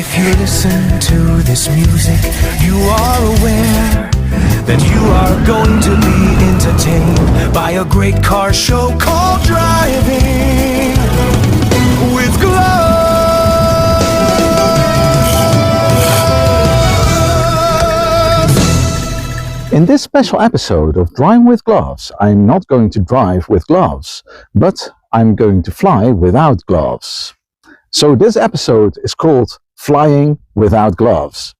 If you listen to this music, you are aware that you are going to be entertained by a great car show called Driving with Gloves. In this special episode of Driving with Gloves, I'm not going to drive with gloves, but I'm going to fly without gloves. So this episode is called Flying Without Gloves.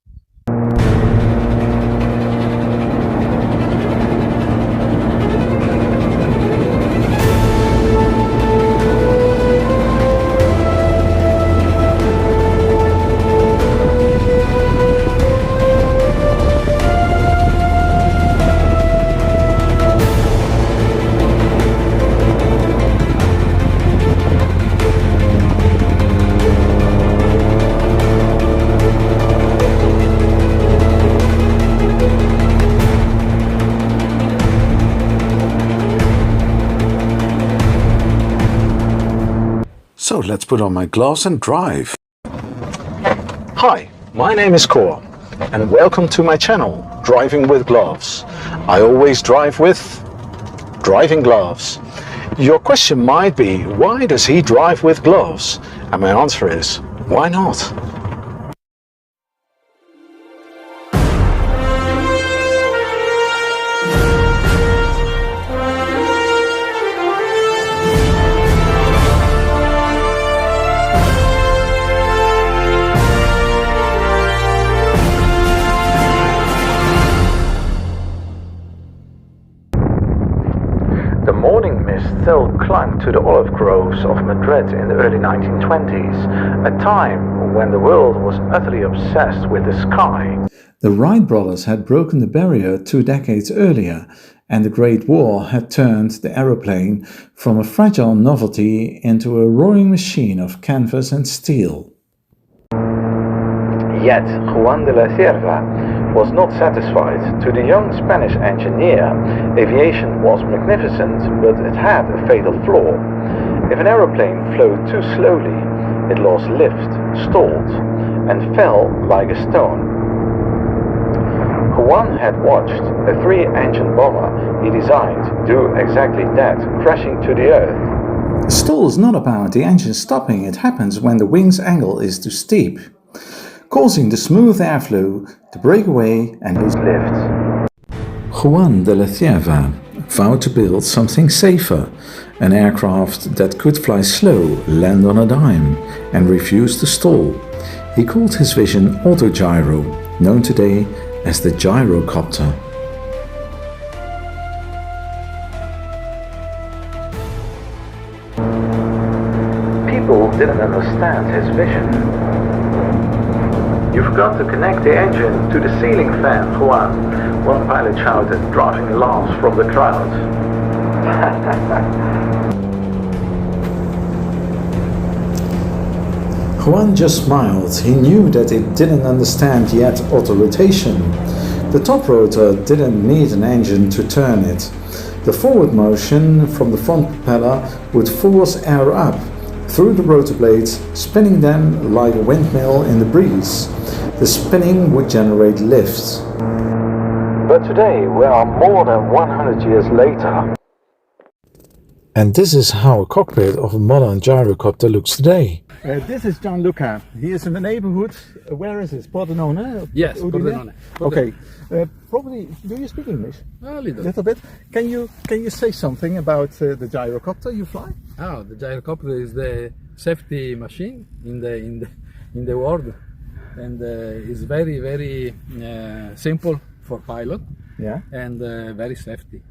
So let's put on my gloves and drive. Hi, my name is Cor, and welcome to my channel, Driving with Gloves. I always drive with driving gloves. Your question might be, why does he drive with gloves? And my answer is, why not? The morning mist still clung to the olive groves of Madrid in the early 1920s, a time when the world was utterly obsessed with the sky. The Wright brothers had broken the barrier 2 decades earlier, and the Great War had turned the aeroplane from a fragile novelty into a roaring machine of canvas and steel. Yet Juan de la Cierva was not satisfied. To the young Spanish engineer, aviation was magnificent, but it had a fatal flaw. If an aeroplane flowed too slowly, it lost lift, stalled, and fell like a stone. Juan had watched a 3-engine bomber he designed do exactly that, crashing to the earth. The stall is not about the engine stopping, it happens when the wing's angle is too steep, causing the smooth airflow to break away and lose lift. Juan de la Cierva vowed to build something safer, an aircraft that could fly slow, land on a dime, and refuse to stall. He called his vision autogyro, known today as the gyrocopter. People didn't understand his vision. "You forgot to connect the engine to the ceiling fan, Juan," one pilot shouted, driving laughs from the crowd. Juan just smiled. He knew that it didn't understand yet auto-rotation. The top rotor didn't need an engine to turn it. The forward motion from the front propeller would force air up through the rotor blades, spinning them like a windmill in the breeze. The spinning would generate lift. But today we are more than 100 years later. And this is how a cockpit of a modern gyrocopter looks today. This is Gianluca. He is in the neighborhood. Where is this? Pordenone? Yes, Pordenone. Okay. Probably, do you speak English? A little. Little bit. Can you say something about the gyrocopter you fly? The gyrocopter is the safety machine in the world, and it's very simple for pilot. Yeah. And very safety.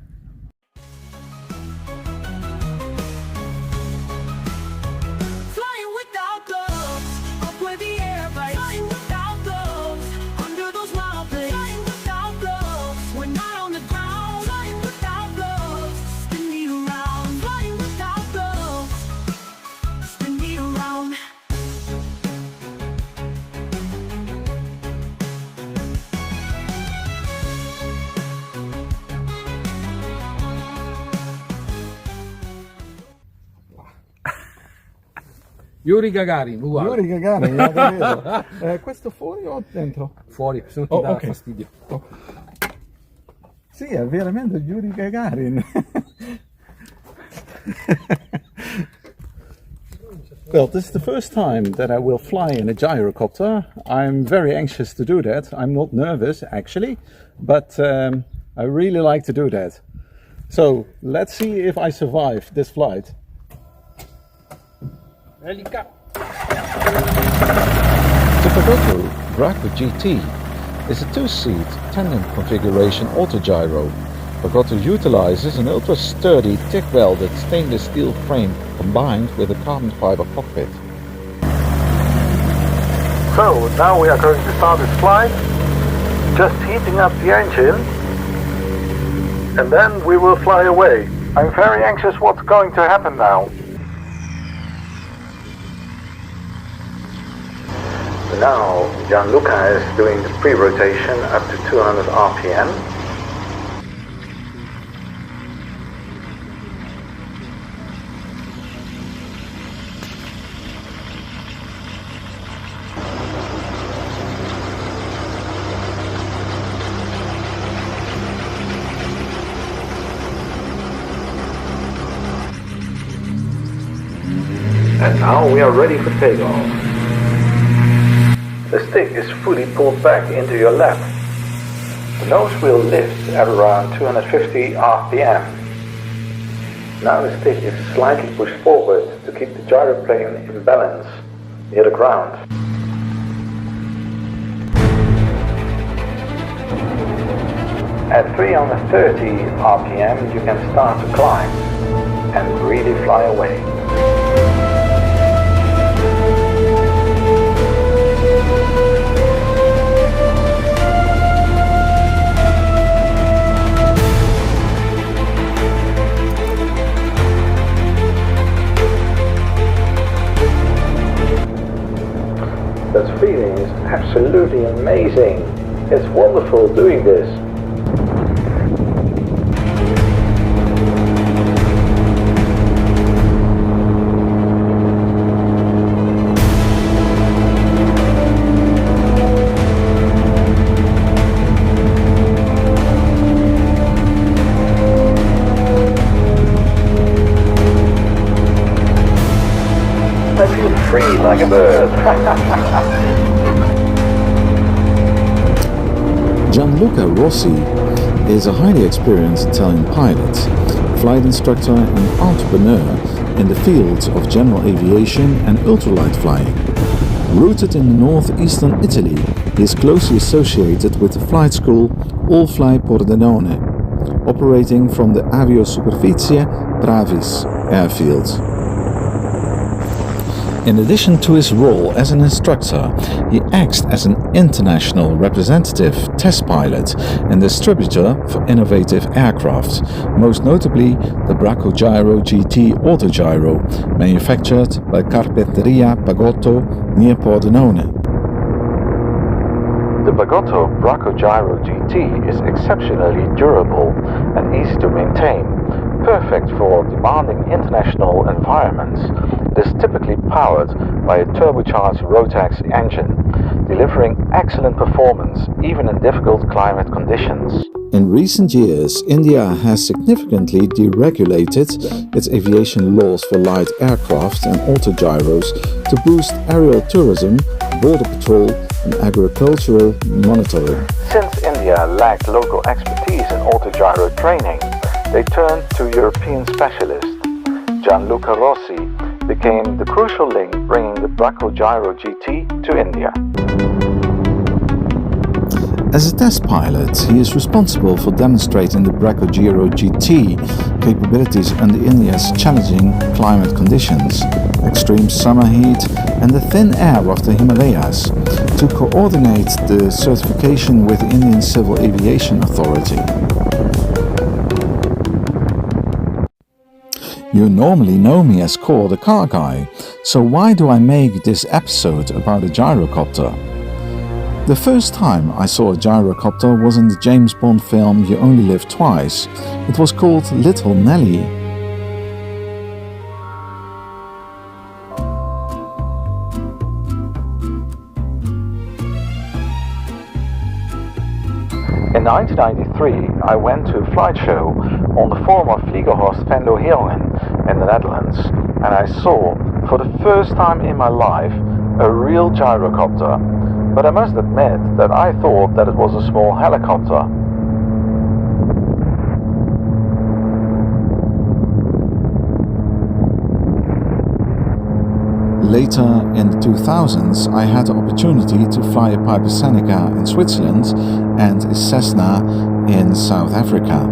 Yuri Gagarin, uguale. Yuri Gagarin, davvero. Questo fuori o dentro? Fuori, se no ti dà ok. fastidio. Oh. Sì, è veramente Yuri Gagarin. Well, this is the first time that I will fly in a gyrocopter. I'm very anxious to do that. I'm not nervous, actually, but I really like to do that. So, let's see if I survive this flight. Elica. The Pagotto Bracco GT is a two-seat tandem configuration autogyro. Pagotto utilizes an ultra-sturdy, thick-welded stainless steel frame combined with a carbon fiber cockpit. So now we are going to start this flight, just heating up the engine, and then we will fly away. I'm very anxious what's going to happen now. Now Gianluca is doing the pre-rotation up to 200 RPM. And now we are ready for takeoff. The stick is fully pulled back into your lap. The nose wheel lifts at around 250 RPM. Now the stick is slightly pushed forward to keep the gyroplane in balance near the ground. At 330 RPM you can start to climb and really fly away. That feeling is absolutely amazing. It's wonderful doing this. I feel free like a bird. Giancarlo Rossi is a highly experienced Italian pilot, flight instructor and entrepreneur in the fields of general aviation and ultralight flying. Rooted in northeastern Italy, he is closely associated with the flight school All Fly Pordenone, operating from the Aviosuperficie Pravis airfield. In addition to his role as an instructor, he acts as an international representative, test pilot and distributor for innovative aircraft, most notably the Bracco Gyro GT Autogyro, manufactured by Carpetteria Pagotto near Pordenone. The Pagotto Bracco Gyro GT is exceptionally durable and easy to maintain, perfect for demanding international environments. It is typically powered by a turbocharged Rotax engine, delivering excellent performance even in difficult climate conditions. In recent years, India has significantly deregulated its aviation laws for light aircraft and autogyros to boost aerial tourism, border patrol and agricultural monitoring. Since India lacked local expertise in autogyro training, they turned to European specialists. Giancarlo Rossi became the crucial link bringing the Bracco Gyro GT to India. As a test pilot, he is responsible for demonstrating the Bracco Gyro GT capabilities under India's challenging climate conditions, extreme summer heat and the thin air of the Himalayas, to coordinate the certification with the Indian Civil Aviation Authority. You normally know me as Core the Car Guy, so why do I make this episode about a gyrocopter? The first time I saw a gyrocopter was in the James Bond film You Only Live Twice. It was called Little Nelly. In 1993, I went to a flight show on the former Vliegerhorst Venlo Heerlen in the Netherlands, and I saw, for the first time in my life, a real gyrocopter. But I must admit that I thought that it was a small helicopter. Later in the 2000s, I had the opportunity to fly a Piper Seneca in Switzerland and a Cessna in South Africa.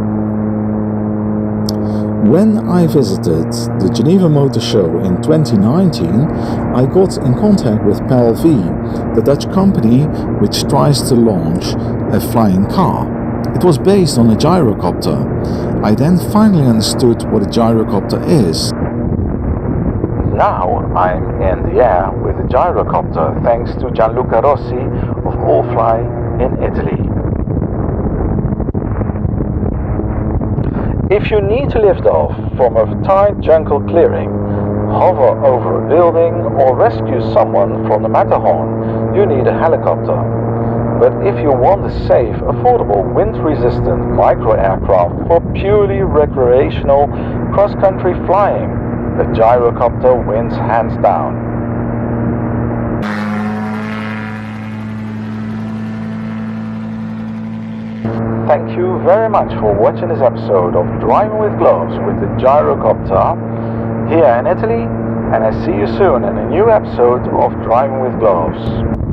When I visited the Geneva Motor Show in 2019, I got in contact with PAL-V, the Dutch company which tries to launch a flying car. It was based on a gyrocopter. I then finally understood what a gyrocopter is. Now I'm in the air with a gyrocopter thanks to Giancarlo Rossi of Allfly in Italy. If you need to lift off from a tight jungle clearing, hover over a building or rescue someone from the Matterhorn, you need a helicopter. But if you want a safe, affordable, wind-resistant micro-aircraft for purely recreational cross-country flying, the gyrocopter wins hands down. Thank you very much for watching this episode of Driving with Gloves with the gyrocopter here in Italy, and I see you soon in a new episode of Driving with Gloves.